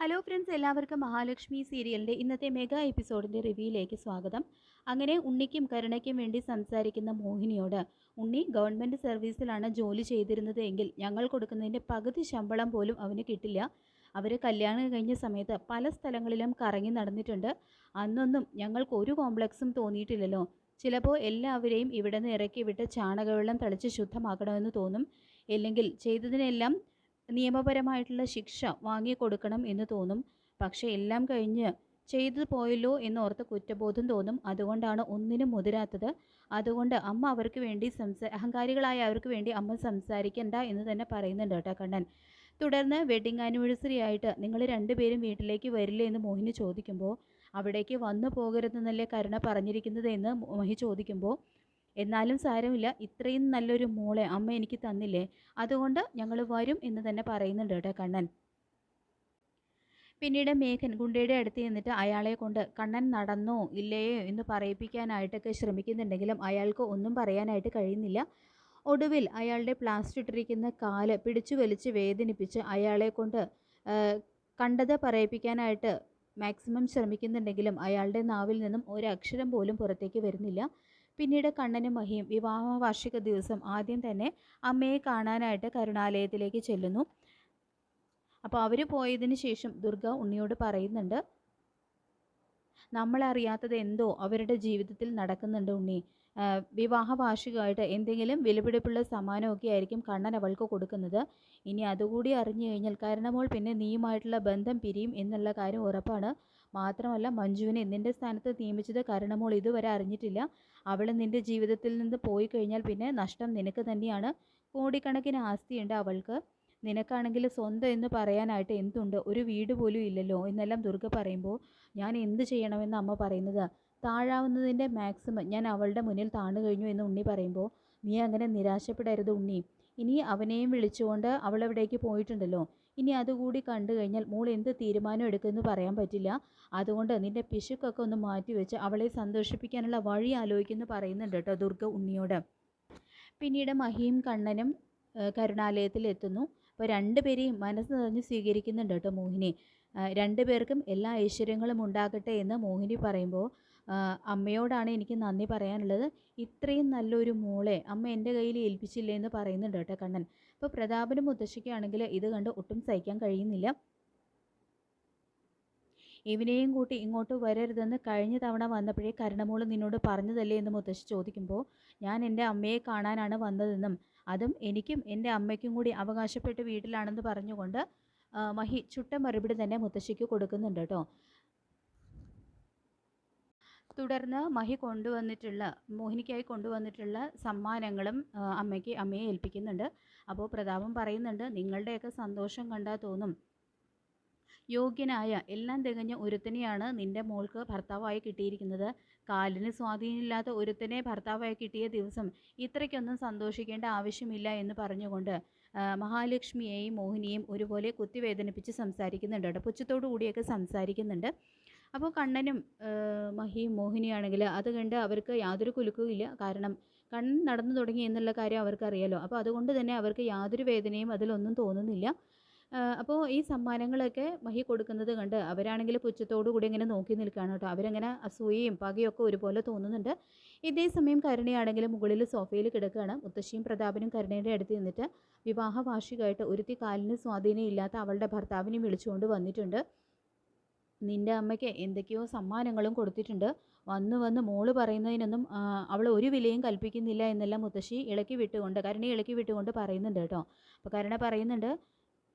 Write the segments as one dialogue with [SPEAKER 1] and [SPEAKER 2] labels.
[SPEAKER 1] Hello friends, എല്ലാവർക്കും മഹാലക്ഷ്മി സീരിയലിൻ്റെ ഇന്നത്തെ മെഗാ എപ്പിസോഡിൻ്റെ റിവ്യൂയിലേക്ക് സ്വാഗതം. അങ്ങനെ ഉണ്ണിക്കും കരുണയ്ക്കും വേണ്ടി സംസാരിക്കുന്ന മോഹിനിയോട്, ഉണ്ണി ഗവൺമെൻറ് സർവീസിലാണ് ജോലി ചെയ്തിരുന്നത് എങ്കിൽ ഞങ്ങൾ കൊടുക്കുന്നതിൻ്റെ പകുതി ശമ്പളം പോലും അവന് കിട്ടില്ല. അവർ കല്യാണം കഴിഞ്ഞ സമയത്ത് പല സ്ഥലങ്ങളിലും കറങ്ങി നടന്നിട്ടുണ്ട്. അന്നൊന്നും ഞങ്ങൾക്ക് ഒരു കോംപ്ലക്സും തോന്നിയിട്ടില്ലല്ലോ. ചിലപ്പോൾ എല്ലാവരെയും ഇവിടെ നിന്ന് ഇറക്കി വിട്ട് ചാണകവെള്ളം തളിച്ച് ശുദ്ധമാക്കണമെന്ന് തോന്നും. ഇല്ലെങ്കിൽ ചെയ്തതിനെല്ലാം നിയമപരമായിട്ടുള്ള ശിക്ഷ വാങ്ങിക്കൊടുക്കണം എന്ന് തോന്നും. പക്ഷേ എല്ലാം കഴിഞ്ഞ് ചെയ്തു പോയല്ലോ എന്നോർത്ത് കുറ്റബോധം തോന്നും. അതുകൊണ്ടാണ് ഒന്നിനും മുതിരാത്തത്. അതുകൊണ്ട് അമ്മ അവർക്ക് വേണ്ടി അഹങ്കാരികളായ അവർക്ക് വേണ്ടി അമ്മ സംസാരിക്കണ്ട എന്ന് തന്നെ പറയുന്നുണ്ട് കേട്ടോ കണ്ണൻ. തുടർന്ന് വെഡിങ് ആനിവേഴ്സറി ആയിട്ട് നിങ്ങൾ രണ്ടുപേരും വീട്ടിലേക്ക് വരില്ലേ എന്ന് മോഹിനി ചോദിക്കുമ്പോൾ, അവിടേക്ക് വന്നു പോകരുതെന്നല്ലേ കരുണ പറഞ്ഞിരിക്കുന്നത് എന്ന് മോഹി ചോദിക്കുമ്പോൾ, എന്നാലും സാരമില്ല, ഇത്രയും നല്ലൊരു മോളെ അമ്മ എനിക്ക് തന്നില്ലേ, അതുകൊണ്ട് ഞങ്ങൾ വരും എന്ന് തന്നെ പറയുന്നുണ്ട് കേട്ടോ കണ്ണൻ. പിന്നീട് മേഘൻ ഗുണ്ടയുടെ അടുത്ത് ചെന്നിട്ട് അയാളെ കൊണ്ട് കണ്ണൻ നടന്നോ ഇല്ലയോ എന്ന് പറയിപ്പിക്കാനായിട്ടൊക്കെ ശ്രമിക്കുന്നുണ്ടെങ്കിലും അയാൾക്ക് ഒന്നും പറയാനായിട്ട് കഴിയുന്നില്ല. ഒടുവിൽ അയാളുടെ പ്ലാസ്റ്റർ ഇട്ടിരിക്കുന്ന കാല് പിടിച്ചു വലിച്ച് വേദനിപ്പിച്ച് അയാളെ കൊണ്ട് കണ്ടത് പറയിപ്പിക്കാനായിട്ട് മാക്സിമം ശ്രമിക്കുന്നുണ്ടെങ്കിലും അയാളുടെ നാവിൽ നിന്നും ഒരക്ഷരം പോലും പുറത്തേക്ക് വരുന്നില്ല. പിന്നീട് കണ്ണനും മഹിയും വിവാഹ വാർഷിക ദിവസം ആദ്യം തന്നെ അമ്മയെ കാണാനായിട്ട് കരുണാലയത്തിലേക്ക് ചെല്ലുന്നു. അപ്പോൾ അവർ പോയതിന് ശേഷം ദുർഗ ഉണ്ണിയോട് പറയുന്നുണ്ട്, നമ്മളറിയാത്തത് എന്തോ അവരുടെ ജീവിതത്തിൽ നടക്കുന്നുണ്ട് ഉണ്ണി. വിവാഹ വാർഷികമായിട്ട് എന്തെങ്കിലും വിലപിടിപ്പുള്ള സമ്മാനമൊക്കെ ആയിരിക്കും കണ്ണൻ അവൾക്ക് കൊടുക്കുന്നത്. ഇനി അതുകൂടി അറിഞ്ഞു കഴിഞ്ഞാൽ കരുണമോൾ പിന്നെ നീയുമായിട്ടുള്ള ബന്ധം പിരിയും എന്നുള്ള കാര്യം ഉറപ്പാണ്. മാത്രമല്ല മഞ്ജുവിനെ നിൻ്റെ സ്ഥാനത്ത് നിയമിച്ചത് കരുണമോൾ ഇതുവരെ അറിഞ്ഞിട്ടില്ല. അവൾ നിൻ്റെ ജീവിതത്തിൽ നിന്ന് പോയി കഴിഞ്ഞാൽ പിന്നെ നഷ്ടം നിനക്ക് തന്നെയാണ്. കോടിക്കണക്കിന് ആസ്തിയുണ്ട് അവൾക്ക്. നിനക്കാണെങ്കിൽ സ്വന്തം എന്ന് പറയാനായിട്ട് എന്തുണ്ട്, ഒരു വീട് പോലും ഇല്ലല്ലോ എന്നെല്ലാം ദുർഗ പറയുമ്പോൾ, ഞാൻ എന്ത് ചെയ്യണമെന്ന് അമ്മ പറയുന്നത്, താഴാവുന്നതിൻ്റെ മാക്സിമം ഞാൻ അവളുടെ മുന്നിൽ താണു കഴിഞ്ഞു എന്ന് ഉണ്ണി പറയുമ്പോൾ, നീ അങ്ങനെ നിരാശപ്പെടരുത് ഉണ്ണി. ഇനി അവനെയും വിളിച്ചുകൊണ്ട് അവൾ എവിടേക്ക് പോയിട്ടുണ്ടല്ലോ, ഇനി അതുകൂടി കണ്ടു കഴിഞ്ഞാൽ മോൾ എന്ത് തീരുമാനം എടുക്കുമെന്ന് പറയാൻ പറ്റില്ല. അതുകൊണ്ട് നിൻ്റെ പിശുക്കൊക്കെ ഒന്ന് മാറ്റിവെച്ച് അവളെ സന്തോഷിപ്പിക്കാനുള്ള വഴി ആലോചിക്കുമെന്ന് പറയുന്നുണ്ട് കേട്ടോ ദുർഗ ഉണ്ണിയോട്. പിന്നീട് മഹിയും കണ്ണനും കരുണാലയത്തിൽ എത്തുന്നു. അപ്പോൾ രണ്ടുപേരെയും മനസ്സ് നിറഞ്ഞ് സ്വീകരിക്കുന്നുണ്ട് കേട്ടോ മോഹിനി. രണ്ടുപേർക്കും എല്ലാ ഐശ്വര്യങ്ങളും ഉണ്ടാകട്ടെ എന്ന് മോഹിനി പറയുമ്പോൾ, അമ്മയോടാണ് എനിക്ക് നന്ദി പറയാനുള്ളത്. ഇത്രയും നല്ലൊരു മോളെ അമ്മ എൻ്റെ കയ്യിൽ ഏൽപ്പിച്ചില്ലേ എന്ന് പറയുന്നുണ്ട് കേട്ടോ കണ്ണൻ. അപ്പോൾ പ്രതാപനും മുത്തശ്ശിക്കാണെങ്കിൽ ഇത് കണ്ട് ഒട്ടും സഹിക്കാൻ കഴിയുന്നില്ല. ഇവനെയും കൂട്ടി ഇങ്ങോട്ട് വരരുതെന്ന് കഴിഞ്ഞ തവണ വന്നപ്പോഴേ കരുണമോൾ നിന്നോട് പറഞ്ഞതല്ലേ എന്ന് മുത്തശ്ശി ചോദിക്കുമ്പോൾ, ഞാൻ എൻ്റെ അമ്മയെ കാണാനാണ് വന്നതെന്നും അതും എനിക്കും എൻ്റെ അമ്മയ്ക്കും കൂടി അവകാശപ്പെട്ട വീട്ടിലാണെന്ന് പറഞ്ഞുകൊണ്ട് മഹി ചുട്ട മറുപടി തന്നെ മുത്തശ്ശിക്ക് കൊടുക്കുന്നുണ്ട് കേട്ടോ. തുടർന്ന് മഹി മോഹിനിക്കായി കൊണ്ടുവന്നിട്ടുള്ള സമ്മാനങ്ങളും അമ്മയെ ഏൽപ്പിക്കുന്നുണ്ട്. അപ്പോൾ പ്രതാപം പറയുന്നുണ്ട്, നിങ്ങളുടെയൊക്കെ സന്തോഷം കണ്ടാൽ തോന്നും യോഗ്യനായ എല്ലാം തികഞ്ഞ ഒരുത്തനെയാണ് നിൻ്റെ മോൾക്ക് ഭർത്താവായി കിട്ടിയിരിക്കുന്നത്. കാലിന് സ്വാധീനമില്ലാത്ത ഒരുത്തനെ ഭർത്താവായി കിട്ടിയ ദിവസം ഇത്രയ്ക്കൊന്നും സന്തോഷിക്കേണ്ട ആവശ്യമില്ല എന്ന് പറഞ്ഞുകൊണ്ട് മഹാലക്ഷ്മിയെയും മോഹിനിയെയും ഒരുപോലെ കുത്തിവേദനിപ്പിച്ച് സംസാരിക്കുന്നുണ്ട് കേട്ടോ. പുച്ഛത്തോടു കൂടിയൊക്കെ സംസാരിക്കുന്നുണ്ട്. അപ്പോൾ കണ്ണനും മഹിയും മോഹിനിയാണെങ്കിൽ അത് കണ്ട് അവർക്ക് യാതൊരു കുലുക്കവും ഇല്ല. കാരണം കണ്ണൻ നടന്നു തുടങ്ങി എന്നുള്ള കാര്യം അവർക്കറിയാലോ. അപ്പോൾ അതുകൊണ്ട് തന്നെ അവർക്ക് യാതൊരു വേദനയും അതിലൊന്നും തോന്നുന്നില്ല. അപ്പോൾ ഈ സമ്മാനങ്ങളൊക്കെ മഹി കൊടുക്കുന്നത് കണ്ട് അവരാണെങ്കിൽ പുച്ഛത്തോടു കൂടി ഇങ്ങനെ നോക്കി നിൽക്കുകയാണ് കേട്ടോ. അവരങ്ങനെ അസൂയയും പകയൊക്കെ ഒരുപോലെ തോന്നുന്നുണ്ട്. ഇതേ സമയം കരുണയാണെങ്കിൽ മുകളിൽ സോഫയിൽ കിടക്കുകയാണ്. മുത്തശ്ശിയും പ്രതാപനും കരുണയുടെ അടുത്ത് നിന്നിട്ട് വിവാഹ വാർഷികമായിട്ട് ഒരുത്തി കാലിന് സ്വാധീനം ഇല്ലാത്ത അവളുടെ ഭർത്താവിനെ വിളിച്ചുകൊണ്ട് വന്നിട്ടുണ്ട്. നിൻ്റെ അമ്മയ്ക്ക് എന്തൊക്കെയോ സമ്മാനങ്ങളും കൊടുത്തിട്ടുണ്ട്. വന്ന് മോള് പറയുന്നതിനൊന്നും അവൾ ഒരു വിലയും കൽപ്പിക്കുന്നില്ല എന്നെല്ലാം മുത്തശ്ശി കരുണയെ ഇളക്കി വിട്ടുകൊണ്ട് പറയുന്നുണ്ട് കേട്ടോ. അപ്പോൾ കരുണ പറയുന്നുണ്ട്,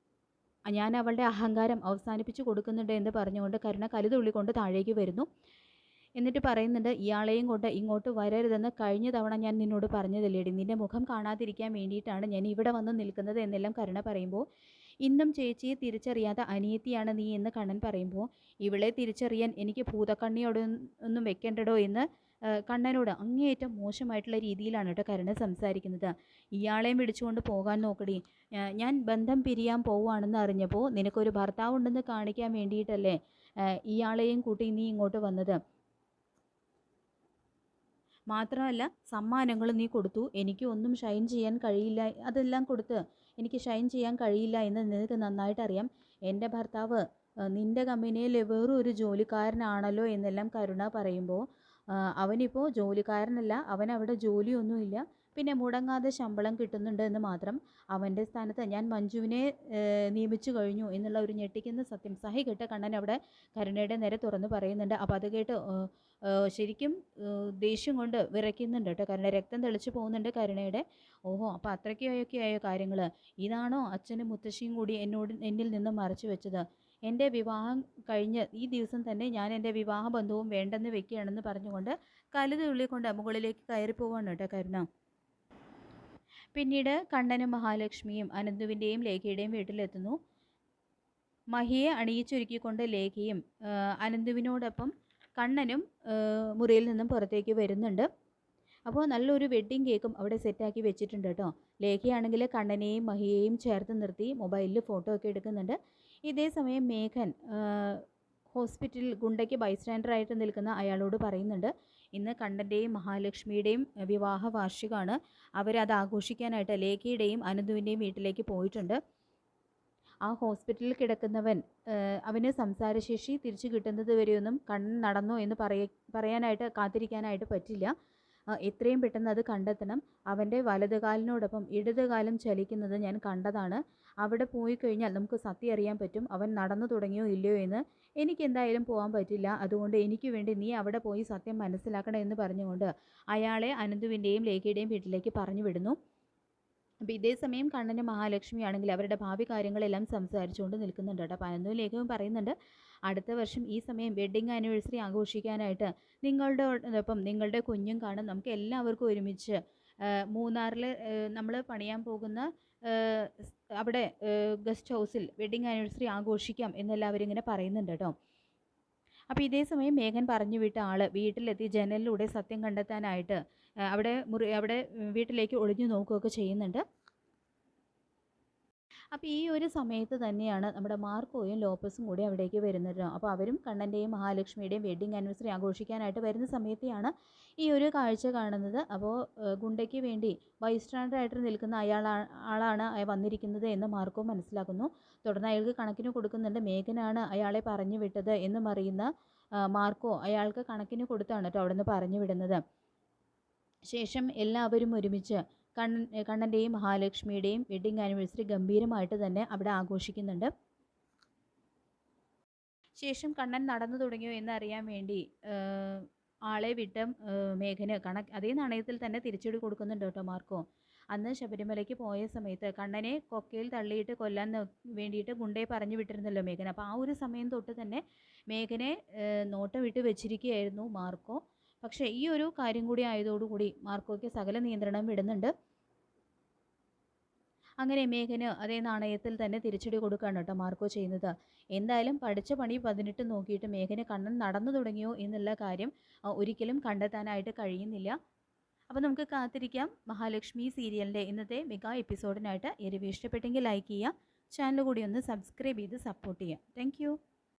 [SPEAKER 1] ഞാൻ അവളുടെ അഹങ്കാരം അവസാനിപ്പിച്ച് കൊടുക്കുന്നുണ്ട് എന്ന് പറഞ്ഞുകൊണ്ട് കരുണ കലുതുള്ളിക്കൊണ്ട് താഴേക്ക് വരുന്നു. എന്നിട്ട് പറയുന്നുണ്ട്, ഇയാളെയും കൊണ്ട് ഇങ്ങോട്ട് വരരുതെന്ന് കഴിഞ്ഞ തവണ ഞാൻ നിന്നോട് പറഞ്ഞതല്ലേടി, നിൻ്റെ മുഖം കാണാതിരിക്കാൻ വേണ്ടിയിട്ടാണ് ഞാൻ ഇവിടെ വന്ന് നിൽക്കുന്നത് എന്നെല്ലാം കരുണ പറയുമ്പോൾ, ഇന്നും ചേച്ചിയെ തിരിച്ചറിയാത്ത അനിയത്തിയാണ് നീ എന്ന് കണ്ണൻ പറയുമ്പോൾ, ഇവളെ തിരിച്ചറിയാൻ എനിക്ക് ഭൂതക്കണ്ണിയോടൊന്നും വെക്കേണ്ടടോ എന്ന് കണ്ണനോട് അങ്ങേയറ്റം മോശമായിട്ടുള്ള രീതിയിലാണ് കേട്ടോ കരുണ സംസാരിക്കുന്നത്. ഇയാളെയും പിടിച്ചുകൊണ്ട് പോകാൻ നോക്കടി. ഞാൻ ബന്ധം പിരിയാൻ പോവുകയാണെന്ന് അറിഞ്ഞപ്പോൾ നിനക്കൊരു ഭർത്താവുണ്ടെന്ന് കാണിക്കാൻ വേണ്ടിയിട്ടല്ലേ ഇയാളെയും കൂട്ടി നീ ഇങ്ങോട്ട് വന്നത്. മാത്രമല്ല സമ്മാനങ്ങൾ നീ കൊടുത്തു, എനിക്ക് ഒന്നും ഷൈൻ ചെയ്യാൻ കഴിയില്ല, അതെല്ലാം കൊടുത്ത് എനിക്ക് ഷൈൻ ചെയ്യാൻ കഴിയില്ല എന്ന് നിനക്ക് നന്നായിട്ടറിയാം. എൻ്റെ ഭർത്താവ് നിൻ്റെ കമ്പനിയിൽ വേറൊരു ജോലിക്കാരനാണല്ലോ എന്നെല്ലാം കരുണ പറയുമ്പോൾ അവനിപ്പോൾ ജോലിക്കാരനല്ല, അവനവിടെ ജോലിയൊന്നുമില്ല, പിന്നെ മുടങ്ങാതെ ശമ്പളം കിട്ടുന്നുണ്ട് എന്ന് മാത്രം. അവൻ്റെ സ്ഥാനത്ത് ഞാൻ മഞ്ജുവിനെ നിയമിച്ചു കഴിഞ്ഞു എന്നുള്ള ഒരു ഞെട്ടിക്കുന്ന സത്യം സഹികെട്ട് കണ്ണൻ അവിടെ കരുണയുടെ നേരെ തുറന്ന് പറയുന്നുണ്ട്. അപ്പോൾ അത് കേട്ട് ശരിക്കും ദേഷ്യം കൊണ്ട് വിറയ്ക്കുന്നുണ്ട് കേട്ടോ കരുണ. രക്തം തെളിച്ച് പോകുന്നുണ്ട് കരുണയുടെ. ഓഹോ, അപ്പോൾ അത്രയ്ക്കൊക്കെ ആയോ കാര്യങ്ങൾ? ഇതാണോ അച്ഛനും മുത്തശ്ശിയും കൂടി എന്നിൽ നിന്ന് മറച്ചു വെച്ചത്? എൻ്റെ വിവാഹം കഴിഞ്ഞ് ഈ ദിവസം തന്നെ ഞാൻ എൻ്റെ വിവാഹ ബന്ധവും വേണ്ടെന്ന് വെക്കുകയാണെന്ന് പറഞ്ഞുകൊണ്ട് കലുതുള്ളിക്കൊണ്ട് മുകളിലേക്ക് കയറി പോവാണ് കേട്ടോ കരുണ. പിന്നീട് കണ്ണനും മഹാലക്ഷ്മിയും അനന്തുവിൻ്റെയും ലേഖയുടെയും വീട്ടിലെത്തുന്നു. മഹിയെ അണിയിച്ചൊരുക്കിക്കൊണ്ട് ലേഖയും അനന്തുവിനോടൊപ്പം കണ്ണനും മുറിയിൽ നിന്നും പുറത്തേക്ക് വരുന്നുണ്ട്. അപ്പോൾ നല്ലൊരു വെഡ്ഡിങ് കേക്കും അവിടെ സെറ്റാക്കി വെച്ചിട്ടുണ്ട് കേട്ടോ. ലേഖയാണെങ്കിൽ കണ്ണനെയും മഹിയെയും ചേർത്ത് നിർത്തി മൊബൈലിൽ ഫോട്ടോ ഒക്കെ എടുക്കുന്നുണ്ട്. ഇതേ സമയം മേഘൻ ഹോസ്പിറ്റലിൽ ഗുണ്ടയ്ക്ക് ബൈസ്റ്റാൻഡറായിട്ട് നിൽക്കുന്ന അയാളോട് പറയുന്നുണ്ട്, ഇന്ന് കണ്ണൻ്റെയും മഹാലക്ഷ്മിയുടെയും വിവാഹ വാർഷികമാണ്, അവരത് ആഘോഷിക്കാനായിട്ട് ലേഖയുടെയും അനന്തുവിൻ്റെയും വീട്ടിലേക്ക് പോയിട്ടുണ്ട്. ആ ഹോസ്പിറ്റലിൽ കിടക്കുന്നവൻ അവന് സംസാരശേഷി തിരിച്ചു കിട്ടുന്നത് വരെയൊന്നും കണ്ണൻ നടന്നോ എന്ന് പറയാനായിട്ട് കാത്തിരിക്കാനായിട്ട് പറ്റില്ല. എത്രയും പെട്ടെന്ന് അത് കണ്ടെത്തണം. അവൻ്റെ വലതുകാലിനോടൊപ്പം ഇടതുകാലം ചലിക്കുന്നത് ഞാൻ കണ്ടതാണ്. അവിടെ പോയി കഴിഞ്ഞാൽ നമുക്ക് സത്യം അറിയാൻ പറ്റും അവൻ നടന്നു തുടങ്ങിയോ ഇല്ലയോ എന്ന്. എനിക്കെന്തായാലും പോകാൻ പറ്റില്ല, അതുകൊണ്ട് എനിക്ക് വേണ്ടി നീ അവിടെ പോയി സത്യം മനസ്സിലാക്കണം എന്ന് പറഞ്ഞുകൊണ്ട് അയാളെ അനന്തുവിൻ്റെയും ലേഖയുടെയും വീട്ടിലേക്ക് പറഞ്ഞു വിടുന്നു. അപ്പോൾ ഇതേ സമയം കണ്ണനും മഹാലക്ഷ്മിയാണെങ്കിൽ അവരുടെ ഭാവി കാര്യങ്ങളെല്ലാം സംസാരിച്ചുകൊണ്ട് നിൽക്കുന്നുണ്ട് കേട്ടോ. അപ്പോൾ അനന്തുവും ലേഖയും പറയുന്നുണ്ട്, അടുത്ത വർഷം ഈ സമയം വെഡ്ഡിങ് ആനിവേഴ്സറി ആഘോഷിക്കാനായിട്ട് നിങ്ങളുടെയോടൊപ്പം നിങ്ങളുടെ കുഞ്ഞും കാണും. നമുക്ക് എല്ലാവർക്കും ഒരുമിച്ച് മൂന്നാറിൽ നമ്മൾ പണിയാൻ പോകുന്ന അവിടെ ഗസ്റ്റ് ഹൗസിൽ വെഡ്ഡിങ് ആനിവേഴ്സറി ആഘോഷിക്കാം എന്നെല്ലാവരും ഇങ്ങനെ പറയുന്നുണ്ട് കേട്ടോ. അപ്പോൾ ഇതേ സമയം മേഘൻ പറഞ്ഞു വിട്ട ആൾ വീട്ടിലെത്തി ജനലിലൂടെ സത്യം കണ്ടെത്താനായിട്ട് അവിടെ വീട്ടിലേക്ക് ഒളിഞ്ഞു നോക്കുകയൊക്കെ ചെയ്യുന്നുണ്ട്. അപ്പോൾ ഈ ഒരു സമയത്ത് തന്നെയാണ് നമ്മുടെ മാർക്കോയും ലോപ്പസും കൂടി അവിടേക്ക് വരുന്നത്. അപ്പോൾ അവരും കണ്ണൻ്റെയും മഹാലക്ഷ്മിയുടെയും വെഡ്ഡിങ് ആനിവേഴ്സറി ആഘോഷിക്കാനായിട്ട് വരുന്ന സമയത്തെയാണ് ഈ ഒരു കാഴ്ച കാണുന്നത്. അപ്പോൾ ഗുണ്ടയ്ക്ക് വേണ്ടി ബൈസ്റ്റാൻഡറായിട്ട് നിൽക്കുന്ന ആളാണ് വന്നിരിക്കുന്നത് എന്ന് മാർക്കോ മനസ്സിലാക്കുന്നു. തുടർന്ന് അയാൾക്ക് കണക്കിന് കൊടുക്കുന്നുണ്ട്. മേഘനാണ് അയാളെ പറഞ്ഞു വിട്ടത് എന്നും അറിയുന്ന മാർക്കോ അയാൾക്ക് കണക്കിന് കൊടുത്താണ് കേട്ടോ അവിടെ നിന്ന് പറഞ്ഞു വിടുന്നത്. ശേഷം എല്ലാവരും ഒരുമിച്ച് കണ്ണൻ്റെയും മഹാലക്ഷ്മിയുടെയും വെഡ്ഡിങ് ആനിവേഴ്സറി ഗംഭീരമായിട്ട് തന്നെ അവിടെ ആഘോഷിക്കുന്നുണ്ട്. ശേഷം കണ്ണൻ നടന്നു തുടങ്ങിയോ എന്നറിയാൻ വേണ്ടി ആളെ വിട്ട് മേഘന് അതേ നാണയത്തിൽ തന്നെ തിരിച്ചടി കൊടുക്കുന്നുണ്ട് കേട്ടോ മാർക്കോ. അന്ന് ശബരിമലയ്ക്ക് പോയ സമയത്ത് കണ്ണനെ കൊക്കയിൽ തള്ളിയിട്ട് കൊല്ലാൻ വേണ്ടിയിട്ട് ഗുണ്ടയെ പറഞ്ഞു വിട്ടിരുന്നല്ലോ മേഘൻ. അപ്പോൾ ആ ഒരു സമയം തൊട്ട് തന്നെ മേഘനെ നോട്ടം വിട്ട് വെച്ചിരിക്കുകയായിരുന്നു മാർക്കോ. പക്ഷേ ഈ ഒരു കാര്യം കൂടി ആയതോടുകൂടി മാർക്കോയ്ക്ക് സകല നിയന്ത്രണം വിടുന്നുണ്ട്. അങ്ങനെ മേഘന് അതേ നാണയത്തിൽ തന്നെ തിരിച്ചടി കൊടുക്കുകയാണ് കേട്ടോ മാർക്കോ ചെയ്യുന്നത്. എന്തായാലും പഠിച്ച പണി 18 നോക്കിയിട്ട് മേഘന് കണ്ണൻ നടന്നു തുടങ്ങിയോ എന്നുള്ള കാര്യം ഒരിക്കലും കണ്ടെത്താനായിട്ട് കഴിയുന്നില്ല. അപ്പോൾ നമുക്ക് കാത്തിരിക്കാം മഹാലക്ഷ്മി സീരിയലിൻ്റെ ഇന്നത്തെ മെഗാ എപ്പിസോഡിനായിട്ട്. ഈ റിവ്യൂ ഇഷ്ടപ്പെട്ടെങ്കിൽ ലൈക്ക് ചെയ്യുക, ചാനൽ കൂടി ഒന്ന് സബ്സ്ക്രൈബ് ചെയ്ത് സപ്പോർട്ട് ചെയ്യുക. താങ്ക്